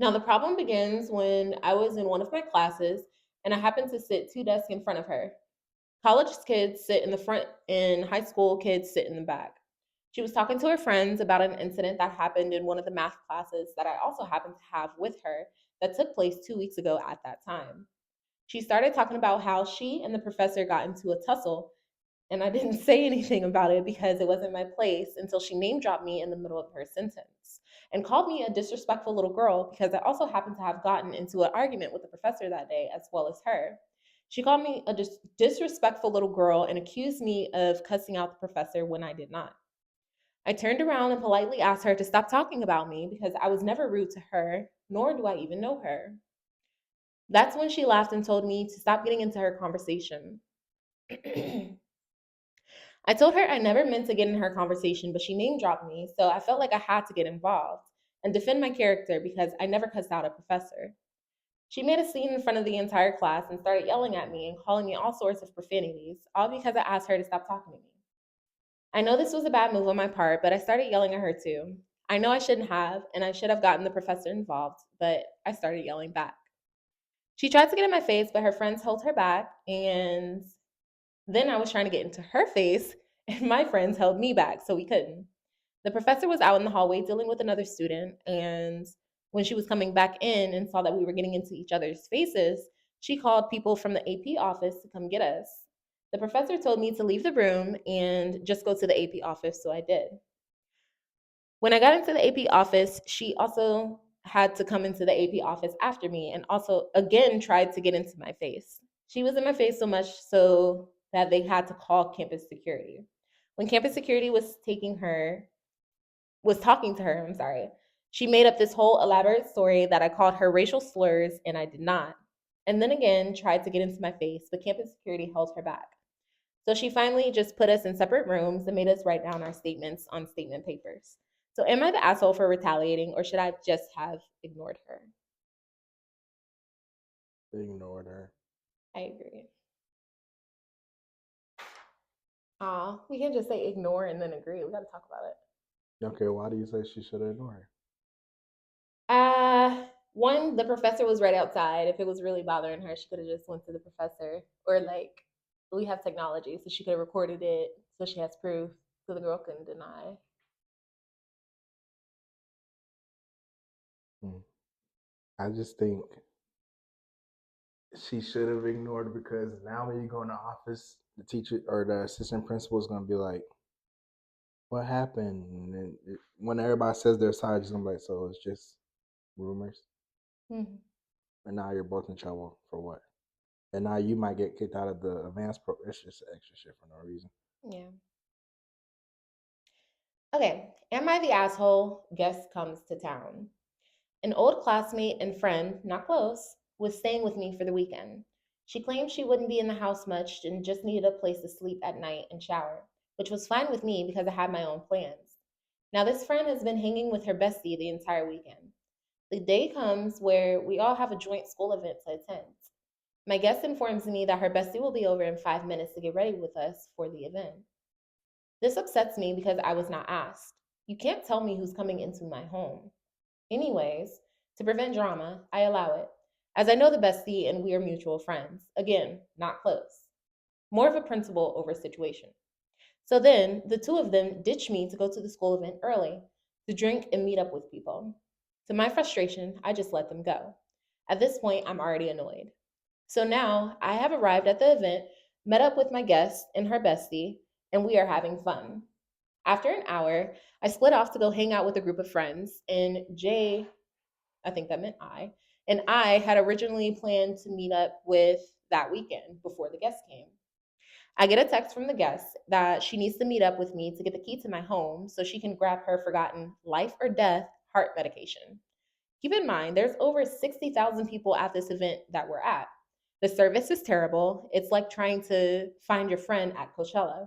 Speaker 2: Now, the problem begins when I was in one of my classes and I happened to sit 2 desks in front of her. College kids sit in the front and high school kids sit in the back. She was talking to her friends about an incident that happened in one of the math classes that I also happened to have with her that took place 2 weeks ago at that time. She started talking about how she and the professor got into a tussle, and I didn't say anything about it because it wasn't my place until she name dropped me in the middle of her sentence and called me a disrespectful little girl because I also happened to have gotten into an argument with the professor that day as well as her. She called me a disrespectful little girl and accused me of cussing out the professor when I did not. I turned around and politely asked her to stop talking about me because I was never rude to her, nor do I even know her. That's when she laughed and told me to stop getting into her conversation. I told her I never meant to get in her conversation, but she name dropped me, so I felt like I had to get involved and defend my character because I never cussed out a professor. She made a scene in front of the entire class and started yelling at me and calling me all sorts of profanities, all because I asked her to stop talking to me. I know this was a bad move on my part, but I started yelling at her too. I know I shouldn't have, and I should have gotten the professor involved, but I started yelling back. She tried to get in my face, but her friends held her back, and then I was trying to get into her face, and my friends held me back, so we couldn't. The professor was out in the hallway dealing with another student, and when she was coming back in and saw that we were getting into each other's faces, she called people from the AP office to come get us. The professor told me to leave the room and just go to the AP office, so I did. When I got into the AP office, she also had to come into the AP office after me and also again tried to get into my face. She was in my face so much so that they had to call campus security. When campus security was talking to her, she made up this whole elaborate story that I called her racial slurs and I did not. And then again tried to get into my face, but campus security held her back. So she finally just put us in separate rooms and made us write down our statements on statement papers. So am I the asshole for retaliating, or should I just have ignored her?
Speaker 1: Ignored her.
Speaker 2: I agree. We can't just say ignore and then agree. We got to talk about it.
Speaker 1: Okay, why do you say she should ignore
Speaker 2: her? One, the professor was right outside. If it was really bothering her, she could have just went to the professor, or like we have technology, so she could have recorded it, so she has proof, so the girl couldn't deny.
Speaker 1: I just think she should have ignored because now when you go in the office, the teacher or the assistant principal is going to be like, what happened? And when everybody says their side, it's going to be like, so it's just rumors. Mm-hmm. And now you're both in trouble for what? And now you might get kicked out of the advanced program. It's just extra shit for no reason.
Speaker 2: Yeah. Okay. Am I the asshole? Guest comes to town. An old classmate and friend, not close, was staying with me for the weekend. She claimed she wouldn't be in the house much and just needed a place to sleep at night and shower, which was fine with me because I had my own plans. Now, this friend has been hanging with her bestie the entire weekend. The day comes where we all have a joint school event to attend. My guest informs me that her bestie will be over in 5 minutes to get ready with us for the event. This upsets me because I was not asked. You can't tell me who's coming into my home. Anyways, to prevent drama, I allow it, as I know the bestie and we are mutual friends. Again, not close. More of a principle over situation. So then the two of them ditched me to go to the school event early to drink and meet up with people. To my frustration, I just let them go. At this point, I'm already annoyed. So now I have arrived at the event, met up with my guest and her bestie, and we are having fun. After an hour, I split off to go hang out with a group of friends, and Jay, I think that meant and I had originally planned to meet up with that weekend before the guest came. I get a text from the guest that she needs to meet up with me to get the key to my home so she can grab her forgotten life or death heart medication. Keep in mind, there's over 60,000 people at this event that we're at. The service is terrible. It's like trying to find your friend at Coachella.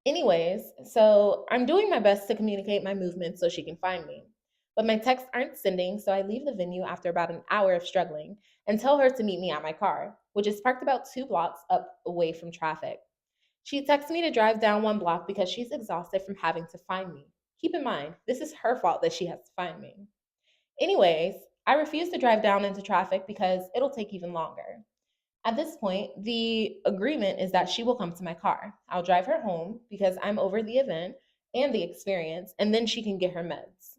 Speaker 2: Anyways, so I'm doing my best to communicate my movements so she can find me. But my texts aren't sending, so I leave the venue after about an hour of struggling and tell her to meet me at my car, which is parked about 2 blocks up away from traffic. She texts me to drive down 1 block because she's exhausted from having to find me. Keep in mind, this is her fault that she has to find me. Anyways, I refuse to drive down into traffic because it'll take even longer. At this point, the agreement is that she will come to my car. I'll drive her home because I'm over the event and the experience, and then she can get her meds.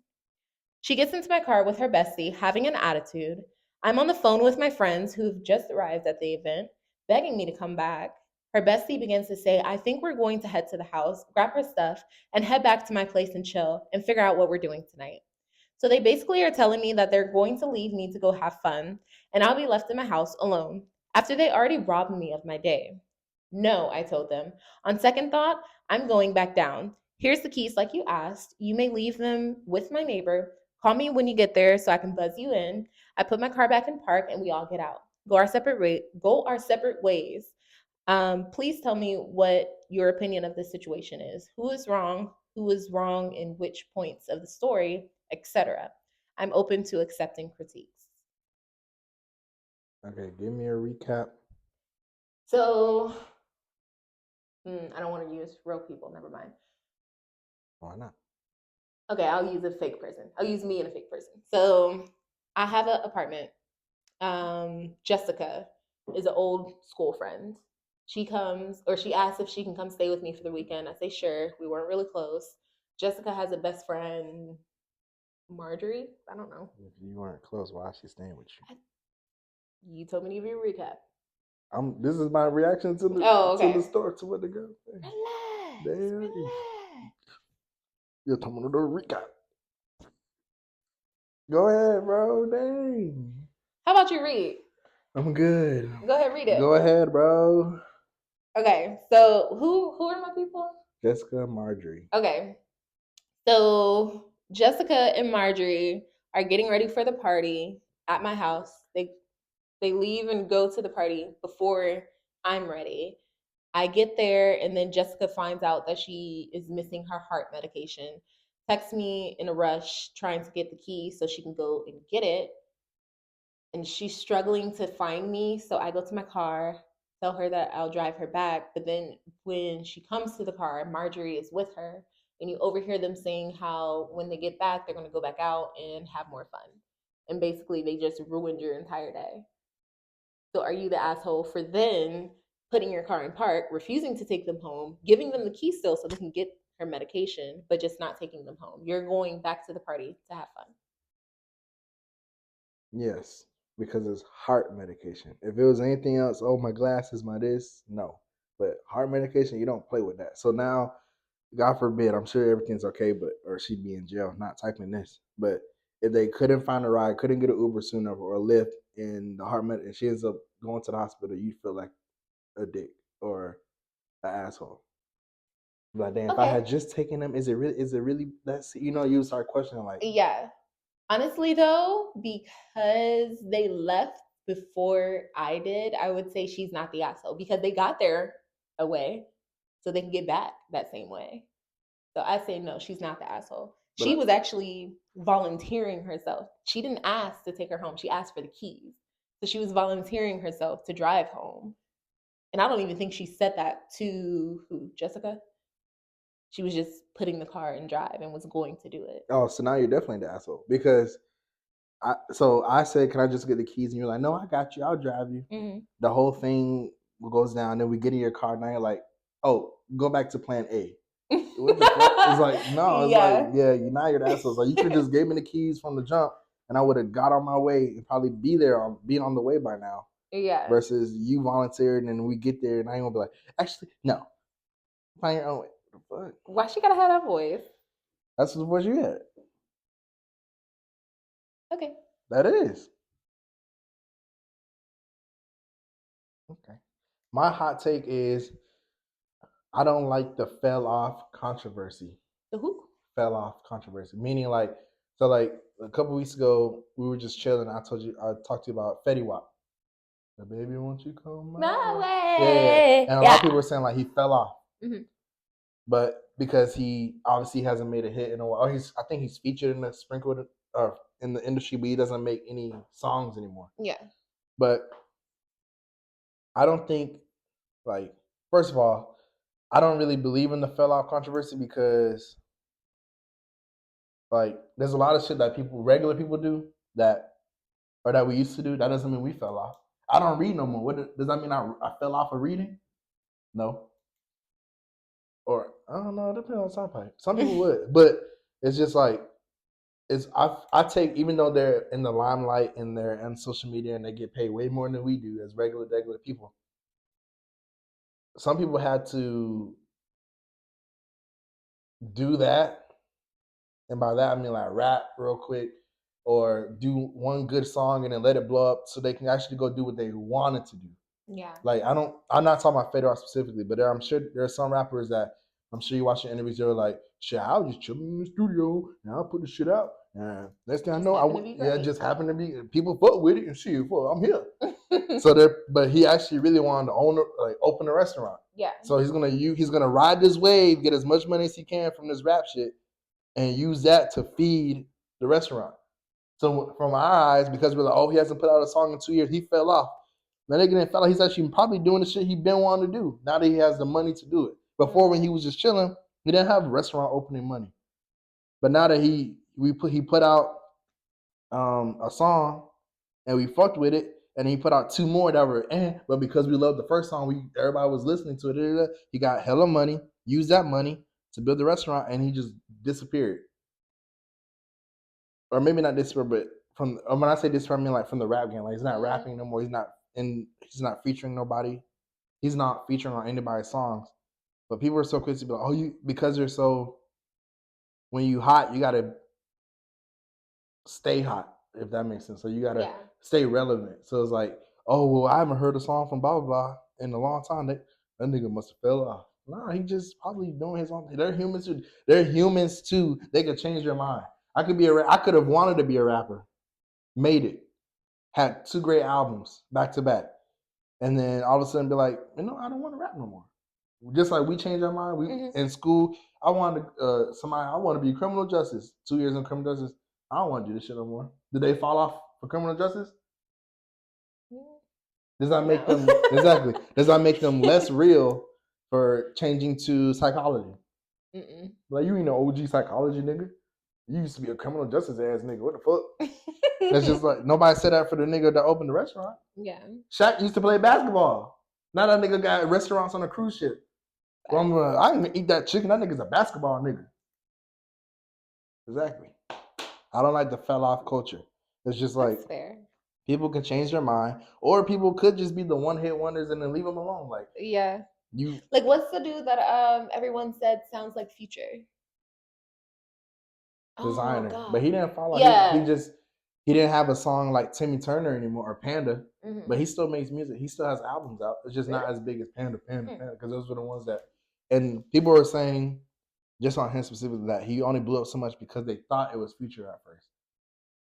Speaker 2: She gets into my car with her bestie, having an attitude. I'm on the phone with my friends who've just arrived at the event, begging me to come back. Her bestie begins to say, I think we're going to head to the house, grab her stuff, and head back to my place and chill and figure out what we're doing tonight. So they basically are telling me that they're going to leave me to go have fun, and I'll be left in my house alone after they already robbed me of my day. No, I told them. On second thought, I'm going back down. Here's the keys like you asked. You may leave them with my neighbor. Call me when you get there so I can buzz you in. I put my car back in park and we all get out. Go our separate ways. Please tell me what your opinion of the situation is. Who is wrong? Who is wrong in which points of the story, etc. I'm open to accepting critiques.
Speaker 1: Okay, give me a recap.
Speaker 2: So, I don't want to use real people. Never mind.
Speaker 1: Why not?
Speaker 2: Okay, I'll use a fake person. I'll use me and a fake person. So, I have an apartment. Jessica is an old school friend. She asks if she can come stay with me for the weekend. I say sure. We weren't really close. Jessica has a best friend, Marjorie. I don't know.
Speaker 1: If you weren't close, why is she staying with you?
Speaker 2: You told me to give you a recap.
Speaker 1: This is my reaction to the to the story, to what the girl said.
Speaker 2: Relax.
Speaker 1: You're talking about the recap. Go ahead, bro. Dang.
Speaker 2: How about you read?
Speaker 1: I'm good.
Speaker 2: Go ahead, read it.
Speaker 1: Go ahead, bro.
Speaker 2: Okay, so who are my people?
Speaker 1: Jessica and Marjorie.
Speaker 2: Okay, so Jessica and Marjorie are getting ready for the party at my house. They leave and go to the party before I'm ready. I get there, and then Jessica finds out that she is missing her heart medication. Texts me in a rush, trying to get the key so she can go and get it. And she's struggling to find me, so I go to my car, tell her that I'll drive her back. But then when she comes to the car, Marjorie is with her, and you overhear them saying how when they get back, they're going to go back out and have more fun. And basically, they just ruined your entire day. So are you the asshole for then putting your car in park, refusing to take them home, giving them the key still so they can get her medication, but just not taking them home? You're going back to the party to have fun.
Speaker 1: Yes, because it's heart medication. If it was anything else, oh, my glasses, my this, no. But heart medication, you don't play with that. So now, God forbid, I'm sure everything's okay, or she'd be in jail, not typing this. But if they couldn't find a ride, couldn't get an Uber soon enough or a Lyft, and the heart and she ends up going to the hospital, you feel like a dick or an asshole. Like, damn, if I had just taken them, is it really that's, you start questioning, like,
Speaker 2: yeah. Honestly though, because they left before I did, I would say she's not the asshole because they got there a way so they can get back that same way. So I say no, she's not the asshole. She was actually volunteering herself. She didn't ask to take her home. She asked for the keys. So she was volunteering herself to drive home. And I don't even think she said that to who? Jessica? She was just putting the car in drive and was going to do it.
Speaker 1: Oh, so now you're definitely the asshole because I said, can I just get the keys? And you're like, no, I got you. I'll drive you.
Speaker 2: Mm-hmm.
Speaker 1: The whole thing goes down. Then we get in your car. Now you're like, oh, go back to plan A. What the fuck? It's like, no, it's like, yeah, now you're the asshole. Like, you could just gave me the keys from the jump, and I would have got on my way and probably being on the way by now.
Speaker 2: Yeah.
Speaker 1: Versus you volunteered, and we get there, and I ain't gonna be like, actually, no, find your own way. What the fuck?
Speaker 2: Why she gotta have that voice?
Speaker 1: That's the voice you had.
Speaker 2: Okay.
Speaker 1: That is. Okay. My hot take is I don't like the fell off controversy.
Speaker 2: The who?
Speaker 1: Fell off controversy. Meaning like, so like a couple weeks ago, we were just chilling. I talked to you about Fetty W. The baby, won't you come
Speaker 2: my way?
Speaker 1: Yeah. And a lot of people were saying like he fell off. Mm-hmm. But because he obviously hasn't made a hit in a while. I think he's featured in the sprinkled in the industry, but he doesn't make any songs anymore.
Speaker 2: Yeah.
Speaker 1: But I don't think, like, first of all, I don't really believe in the fell off controversy because, like, there's a lot of shit that regular people do that we used to do. That doesn't mean we fell off. I don't read no more. Does that mean I fell off of reading? No. Or I don't know. It depends on some pipe. Some people would, but it's just like I take, even though they're in the limelight and they're on social media and they get paid way more than we do as regular people. Some people had to do that, and by that I mean like rap real quick or do one good song and then let it blow up so they can actually go do what they wanted to do.
Speaker 2: Yeah.
Speaker 1: Like I'm not talking about Fetty W specifically, but I'm sure there are some rappers that I'm sure you watch the interviews, they're like, shit, I was just chilling in the studio and I'll put the shit out. And next thing I know, it just happened to be people fuck with it and shit, well, I'm here. But he actually really wanted to open a restaurant.
Speaker 2: Yeah.
Speaker 1: So he's gonna ride this wave, get as much money as he can from this rap shit, and use that to feed the restaurant. So from our eyes, because we're like, oh, he hasn't put out a song in 2 years, he fell off. That nigga didn't fell off. He's actually probably doing the shit he been wanting to do. Now that he has the money to do it. Before, when he was just chilling, he didn't have restaurant opening money. But now that he put out a song and we fucked with it, and he put out 2 more that were but because we loved the first song, everybody was listening to it. He got hella money, used that money to build the restaurant, and he just disappeared. Or maybe not disappeared, but when I say disappeared, I mean like from the rap game. Like he's not rapping no more. He's not featuring nobody. He's not featuring on anybody's songs. But people are so quick to be like, because you're so, when you hot, you gotta stay hot, if that makes sense. So you gotta stay relevant. So it's like, oh, well, I haven't heard a song from blah blah blah in a long time. That nigga must have fell off. Nah, he just probably doing his own thing. They're humans too. They could change their mind. I could have wanted to be a rapper, made it, had 2 great albums back to back, and then all of a sudden be like, I don't want to rap no more. Just like we changed our mind. In school, I wanted I want to be criminal justice. 2 years in criminal justice. I don't want to do this shit no more. Did they fall off for criminal justice? Does that make them exactly? Does that make them less real for changing to psychology? Like, you ain't no OG psychology nigga. You used to be a criminal justice ass nigga. What the fuck? That's just like, nobody said that for the nigga that opened the restaurant. Yeah. Shaq used to play basketball. Now that nigga got restaurants on a cruise ship. Well, I can eat that chicken. That nigga's a basketball nigga. Exactly. I don't like the fell off culture. It's just like, that's fair. People can change their mind, or people could just be the one hit wonders and then leave them alone. Like, yeah,
Speaker 2: like, what's the dude that everyone said sounds like Future?
Speaker 1: Designer, but he didn't fall off. Yeah. He didn't have a song like Timmy Turner anymore or Panda, but he still makes music. He still has albums out. It's just not as big as Panda, because those were the ones that. And people were saying, just on him specifically, that he only blew up so much because they thought it was Future at first,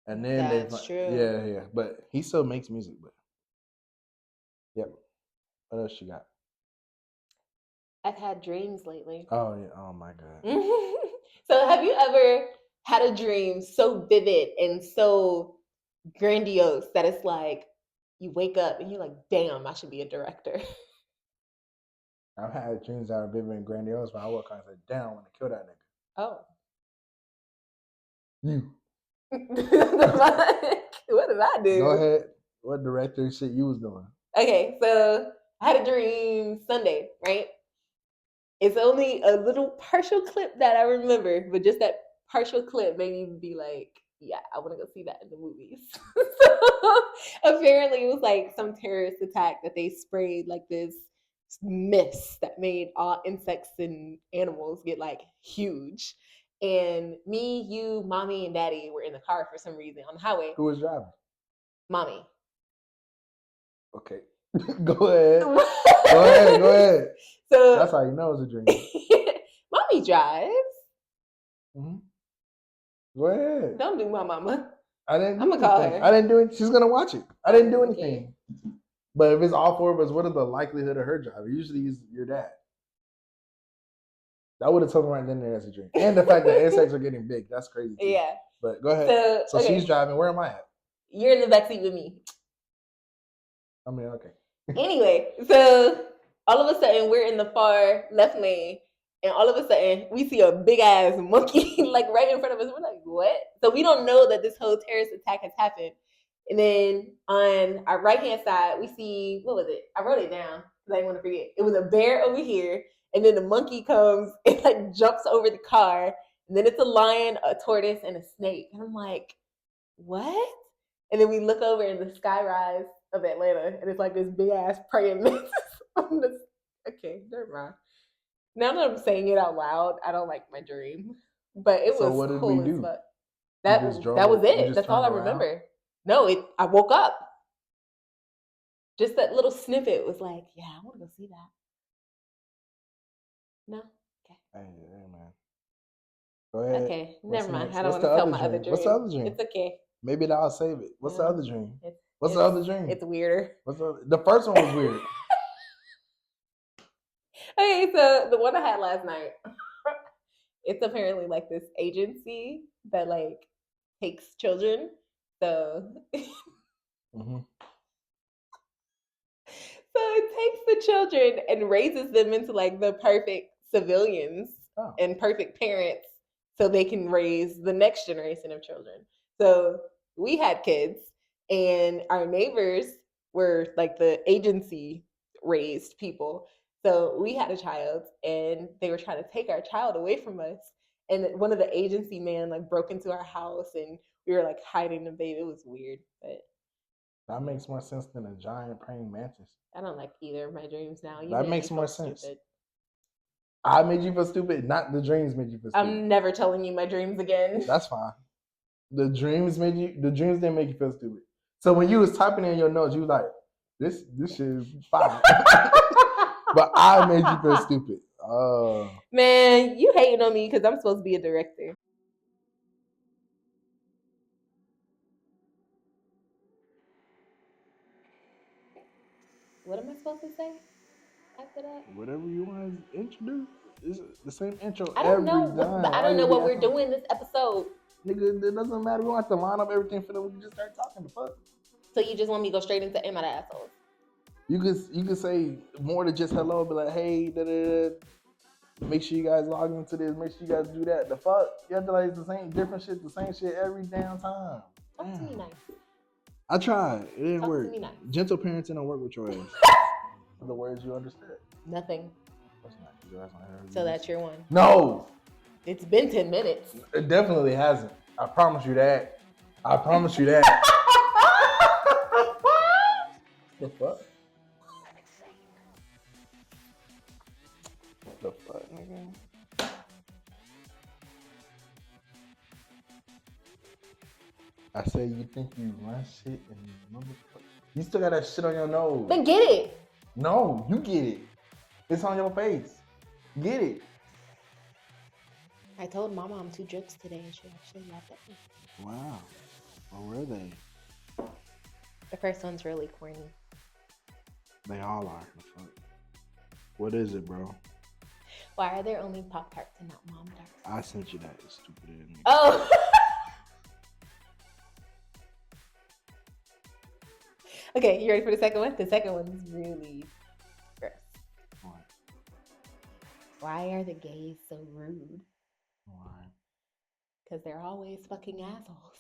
Speaker 1: and then that's true. Yeah. But he still makes music. But yep. What else you got?
Speaker 2: I've had dreams lately.
Speaker 1: Oh yeah. Oh my god.
Speaker 2: So have you ever had a dream so vivid and so grandiose that it's like you wake up and you're like, damn, I should be a director?
Speaker 1: I've had dreams that are vivid and grandiose, but I woke up and said, damn, I want to kill that nigga.
Speaker 2: Oh.
Speaker 1: You.
Speaker 2: What did I do?
Speaker 1: Go ahead. What director shit you was doing?
Speaker 2: Okay, so I had a dream Sunday, right? It's only a little partial clip that I remember, but just that partial clip made me be like, yeah, I want to go see that in the movies. So apparently it was like some terrorist attack that they sprayed like this mist that made all insects and animals get like huge. And me, you, mommy, and daddy were in the car for some reason on the highway.
Speaker 1: Who was driving?
Speaker 2: Mommy.
Speaker 1: Okay. Go ahead. Go ahead.
Speaker 2: So
Speaker 1: that's how you know it's a dream.
Speaker 2: Mommy drives.
Speaker 1: Mm-hmm. Go ahead.
Speaker 2: Don't do my mama.
Speaker 1: I didn't do
Speaker 2: I'm gonna call
Speaker 1: anything.
Speaker 2: her.
Speaker 1: I didn't do it. She's gonna watch it. I didn't do
Speaker 2: Okay.
Speaker 1: anything. But if it's all four of us, what is the likelihood of her driving? Usually it's your dad. I would have told him right then and there as a dream. And the fact that insects are getting big. That's crazy too.
Speaker 2: Yeah.
Speaker 1: But go ahead. So
Speaker 2: okay.
Speaker 1: She's driving. Where am I at?
Speaker 2: You're in the backseat with me.
Speaker 1: I mean, okay.
Speaker 2: Anyway, so all of a sudden we're in the far left lane, and all of a sudden we see a big ass monkey like right in front of us. We're like, what? So we don't know that this whole terrorist attack has happened. And then on our right hand side, we see, what was it? I wrote it down because I didn't want to forget. It was a bear over here, and then the monkey comes and like jumps over the car, and then it's a lion, a tortoise, and a snake. And I'm like, what? And then we look over in the skyrise of Atlanta, and it's like this big ass praying mantis on this. Okay, never mind. Now that I'm saying it out loud, I don't like my dream, but it
Speaker 1: So
Speaker 2: was
Speaker 1: what did
Speaker 2: cool
Speaker 1: we do?
Speaker 2: as fuck. That was it. That's all I remember. No, I woke up. Just that little snippet was like, yeah, I want to go see that. No, okay.
Speaker 1: Hey, man. Go ahead.
Speaker 2: Okay, never mind.
Speaker 1: Next?
Speaker 2: I don't want to tell my other dream.
Speaker 1: What's the other dream?
Speaker 2: It's okay.
Speaker 1: Maybe I'll save it. What's the other dream? What's the other dream?
Speaker 2: It's weirder.
Speaker 1: The first one was weird.
Speaker 2: Okay, so the one I had last night, it's apparently like this agency that like takes children. So,
Speaker 1: Mm-hmm.
Speaker 2: So it takes the children and raises them into like the perfect civilians and perfect parents so they can raise the next generation of children. So we had kids, and our neighbors were like the agency raised people. So we had a child, and they were trying to take our child away from us. And one of the agency men like broke into our house, and we were like hiding the baby. It was weird, but
Speaker 1: that makes more sense than a giant praying mantis.
Speaker 2: I don't like either of my dreams now.
Speaker 1: That makes more sense. Stupid. I made you feel stupid. Not the dreams made you feel stupid.
Speaker 2: I'm never telling you my dreams again.
Speaker 1: That's fine. The dreams didn't make you feel stupid. So when you was typing in your notes, you was like, this shit is fine. But I made you feel stupid.
Speaker 2: Man, you hating on me because I'm supposed to be a director. What am I supposed to say after that?
Speaker 1: Whatever you want to introduce. It's the same intro
Speaker 2: I don't
Speaker 1: every
Speaker 2: know.
Speaker 1: time.
Speaker 2: But I don't know what we're doing this episode.
Speaker 1: Nigga, it doesn't matter. We don't have to line up everything for them. We can just start talking. The fuck.
Speaker 2: So you just want me to go straight into Am I the Asshole?
Speaker 1: You could say more than just hello. Be like, hey, da-da-da. Make sure you guys log into this. Make sure you guys do that. The fuck? You have to like the same different shit, the same shit every damn time.
Speaker 2: Talk to me nice.
Speaker 1: I tried. It didn't work.
Speaker 2: To me nice.
Speaker 1: Gentle parenting don't work with your ass. The words you understood.
Speaker 2: Nothing.
Speaker 1: That's not
Speaker 2: so that's your one.
Speaker 1: No.
Speaker 2: It's been 10 minutes.
Speaker 1: It definitely hasn't. I promise you that. I promise you that. The fuck? The fuck, nigga? I said you think you run shit and motherfucker. You still got that shit on your nose.
Speaker 2: Then get it.
Speaker 1: No, you get it. It's on your face. Get it.
Speaker 2: I told Mama I'm 2 jokes today, and she actually laughed at me.
Speaker 1: Wow. What were they?
Speaker 2: The first one's really corny.
Speaker 1: They all are. What is it, bro?
Speaker 2: Why are there only Pop-Tarts and not Mom Tarts?
Speaker 1: I sent you that stupid nigga.
Speaker 2: Oh. Okay, you ready for the second one? The second one's really gross.
Speaker 1: What?
Speaker 2: Why are the gays so rude?
Speaker 1: Why?
Speaker 2: Because they're always fucking assholes.